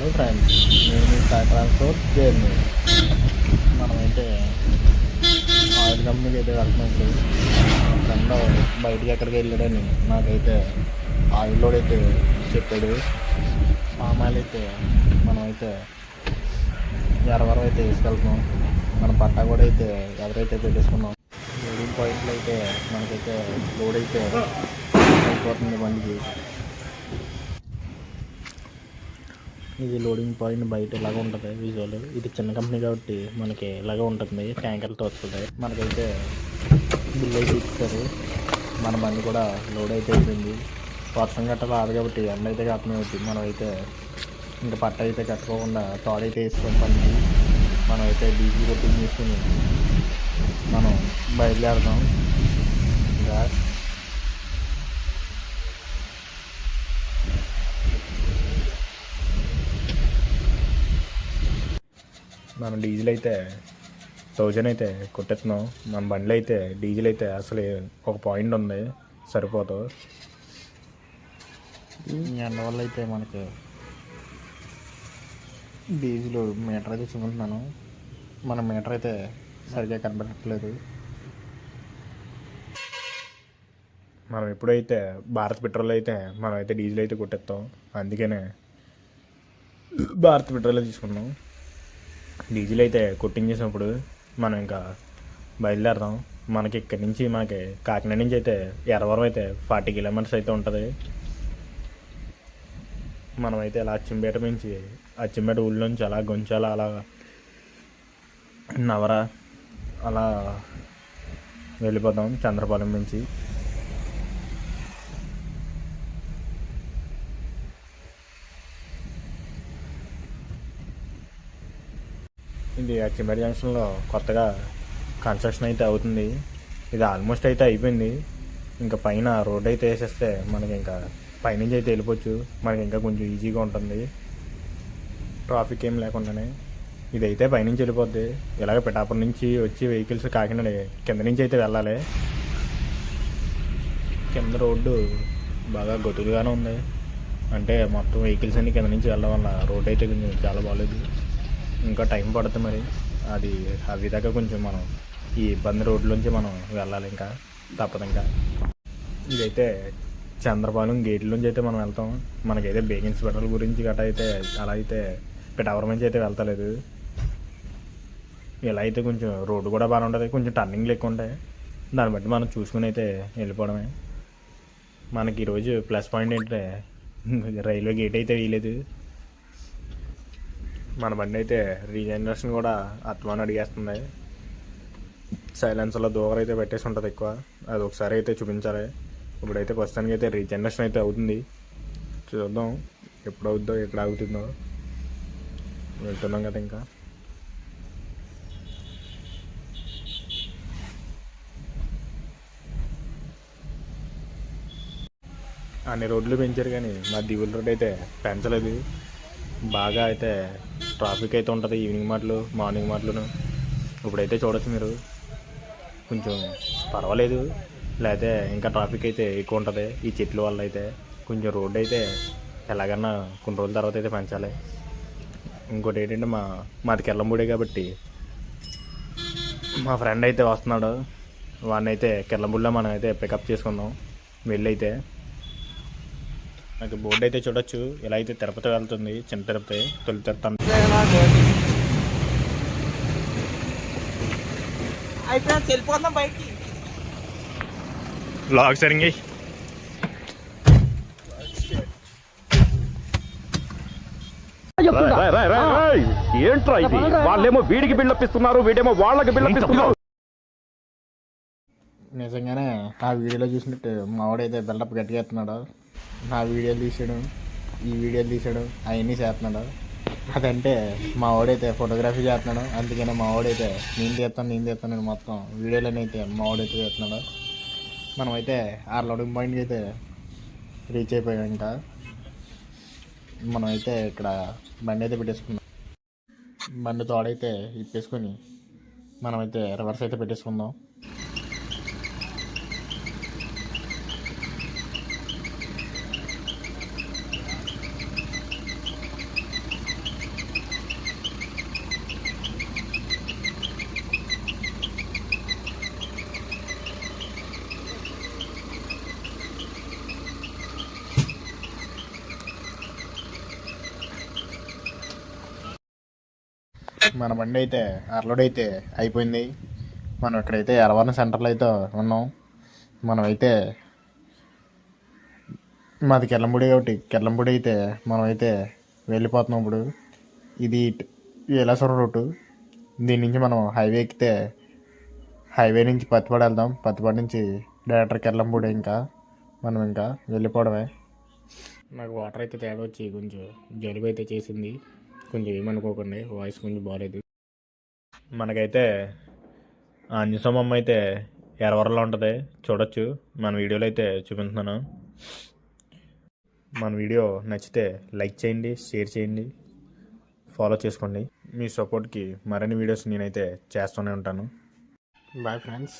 Hi friends, నేను మీ Sai transport journey. మనమైతే oil కంపెనీకి అయితే వెళ్తున్నప్పుడు మా ఫ్రెండ్ బయటికి ఎక్కడికి వెళ్ళాడని నాకైతే ఆయిల్ లోడ్ అయితే చెప్పాడు. పామాయిల్ అయితే మనమైతే ఎరవరం అయితే తీసుకెళ్తున్నాం. మన పట్టా కూడా అయితే ఎవరైతే పెట్టేసుకున్నాం. లోడింగ్ పాయింట్లు అయితే మనకైతే లోడ్ అయితే అయిపోతుంది బండికి. ఇది లోడింగ్ పాయింట్ బయట ఇలాగ ఉంటుంది విజువల్. ఇది చిన్న కంపెనీ కాబట్టి మనకి ఇలాగ ఉంటుంది, ట్యాంకర్లతో వస్తుంది. మనకైతే బిల్ అయితే ఇచ్చారు. మన బండి కూడా లోడ్ అయితే అయిపోయింది. వర్షం గట్ట రాదు కాబట్టి ఎండ అయితే కట్టమే అవుతుంది. మనమైతే ఇంకా పట్ట అయితే కట్టుకోకుండా తాడైతే వేసుకోం బండికి. మనమైతే డీజీ కొట్టి తీసుకుని మనం బయలుదేరుతాం. ఇంకా మనం డీజిల్ అయితే 1000 అయితే కొట్టేస్తున్నాం. మన బండిలో అయితే డీజిల్ అయితే అసలు ఒక పాయింట్ ఉంది, సరిపోదు. ఎండ వల్ల అయితే మనకి డీజిల్ మీటర్ అయితే చూపుతున్నాను. మన మీటర్ అయితే సరిగ్గా కనబడట్లేదు. మనం ఎప్పుడైతే భారత్ పెట్రోల్ అయితే మనం అయితే డీజిల్ అయితే కొట్టేస్తాం. అందుకనే భారత్ పెట్రోల్ తీసుకున్నాం. డీజిల్ అయితే కొట్టించేసినప్పుడు మనం ఇంకా బయలుదేరదాం. మనకి ఇక్కడి నుంచి మనకి కాకినాడ నుంచి అయితే ఎర్రవరం అయితే 40 కిలోమీటర్స్ అయితే ఉంటుంది. మనమైతే అలా అచ్చింపేట ఊళ్ళో నుంచి అలా గొంచాల అలా నవర అలా వెళ్ళిపోదాం చంద్రపాలెం నుంచి. ఇది అచ్చింపేట జంక్షన్లో కొత్తగా కన్స్ట్రక్షన్ అయితే అవుతుంది. ఇది ఆల్మోస్ట్ అయితే అయిపోయింది. ఇంకా పైన రోడ్ అయితే వేసేస్తే మనకి ఇంకా పైనుంచి అయితే వెళ్ళిపోవచ్చు. మనకి ఇంకా కొంచెం ఈజీగా ఉంటుంది, ట్రాఫిక్ ఏం లేకుండానే. ఇదైతే పైనుంచి వెళ్ళిపోద్ది. ఇలాగ పిఠాపురం నుంచి వచ్చి వెహికల్స్ కాకినాడ కింద నుంచి అయితే వెళ్ళాలి. కింద రోడ్డు బాగా గొతులుగానే ఉంది. అంటే మొత్తం వెహికల్స్ అన్ని కింద నుంచి వెళ్ళడం వల్ల రోడ్ అయితే కొంచెం చాలా బాగాలేదు. ఇంకా టైం పడుతుంది. మరి అది అవి దాకా కొంచెం మనం ఈ ఇబ్బంది రోడ్లోంచి మనం వెళ్ళాలి, ఇంకా తప్పదు. ఇంకా ఇదైతే చంద్రపాలెం గేట్ల నుంచి అయితే మనం వెళ్తాం. మనకైతే బేగిన్స్ పెట్రోల్ గురించి గట్రా అయితే అలా అయితే పిఠాపురం నుంచి అయితే వెళ్తలేదు. ఇలా అయితే కొంచెం రోడ్డు కూడా బాగా ఉంటుంది, కొంచెం టర్నింగ్లు ఎక్కువ ఉంటాయి. దాన్ని బట్టి మనం చూసుకుని అయితే వెళ్ళిపోవడమే. మనకి ఈరోజు ప్లస్ పాయింట్ ఏంటంటే రైల్వే గేట్ అయితే వేయలేదు. మన బండి అయితే రీజనరేషన్ కూడా అత్మాను అడిగేస్తుంది. సైలెన్సర్లో దూరం అయితే పెట్టేసి ఉంటుంది ఎక్కువ. అది ఒకసారి అయితే చూపించాలి. ఇప్పుడైతే ప్రస్తుతానికి అయితే రీజనరేషన్ అయితే అవుతుంది. చూద్దాం ఎప్పుడు అవుద్దో, ఎక్కడ ఆగుతుందో. వెళ్తున్నాం కదా ఇంకా. అన్ని రోడ్లు పెంచారు కానీ మా దిగుల రోడ్ అయితే పెంచలేదు. బాగా అయితే ట్రాఫిక్ అయితే ఉంటుంది ఈవినింగ్ మాటలు మార్నింగ్ మాటలను. ఇప్పుడైతే చూడొచ్చు మీరు, కొంచెం పర్వాలేదు. లేకపోతే ఇంకా ట్రాఫిక్ అయితే ఎక్కువ ఉంటుంది ఈ చెట్ల వల్ల. అయితే కొంచెం రోడ్డు అయితే ఎలాగన్నా కొన్ని రోజుల తర్వాత అయితే పెంచాలి. ఇంకోటి ఏంటంటే మాది కెర్లంపూడే కాబట్టి మా ఫ్రెండ్ అయితే వస్తున్నాడు. వాడిని అయితే కెర్లంపూడిలో మనం అయితే పికప్ చేసుకుందాం వెళ్ళి. అయితే నాకు బోర్డు అయితే చూడొచ్చు. ఇలా అయితే తిరుపతి వెళ్తుంది, చిన్న తిరుపతి, తొలి తిరుపతి. లాగ్ సరింగి ఏంట్రా ఇది? వాళ్ళేమో వీడికి బిల్డప్ ఇస్తున్నారు, వీడేమో వాళ్ళకి బిల్డప్ ఇస్తున్నారు. నిజంగానే ఆ వీడియోలో చూసినట్టు మావాడైతే బిల్డప్ గట్టిగా ఎత్తున్నాడు. నా వీడియోలు తీసాడు, ఈ వీడియోలు తీసాడు, అవన్నీ చేస్తున్నాడు. అదంటే మా వాడైతే ఫోటోగ్రఫీ చేస్తున్నాడు. అందుకనే మా వాడైతే నేను తీస్తాను మొత్తం వీడియోలని అయితే మా వాడైతే చేస్తున్నాడు. మనమైతే ఆ లోడింగ్ పాయింట్కి అయితే రీచ్ అయిపోయాం. ఇంకా మనమైతే ఇక్కడ బండి అయితే పెట్టేసుకున్నాం. బండి తోడైతే ఇప్పేసుకొని మనమైతే రివర్స్ అయితే పెట్టేసుకుందాం. మన బండి అయితే అర్లోడ్ అయితే అయిపోయింది. మనం ఇక్కడైతే ఎరవరం సెంటర్లో అయితే ఉన్నాం. మనమైతే మాది కెల్లంపూడి ఒకటి కెల్లంపూడి అయితే మనమైతే వెళ్ళిపోతున్నాం. ఇప్పుడు ఇది ఏలాసురం రూటు. దీని నుంచి మనం హైవే ఎక్కితే హైవే నుంచి పత్తిపాడు వెళ్దాం. పత్తిపాడు నుంచి డైరెక్టర్ కెల్లంపూడి. మనం ఇంకా వెళ్ళిపోవడమే. నాకు వాటర్ అయితే తేడా వచ్చి కొంచెం జలుబు అయితే చేసింది. కొంచెం ఏమనుకోకండి, వాయిస్ కొంచెం బాగాలేదు. మనకైతే అంజసమమ్మ అయితే ఎరవరలో ఉంటుంది, చూడొచ్చు. మన వీడియోలో అయితే చూపిస్తున్నాను. మన వీడియో నచ్చితే లైక్ చేయండి, షేర్ చేయండి, ఫాలో చేసుకోండి. మీ సపోర్ట్కి మరిన్ని వీడియోస్ నేనైతే చేస్తూనే ఉంటాను. Bye friends.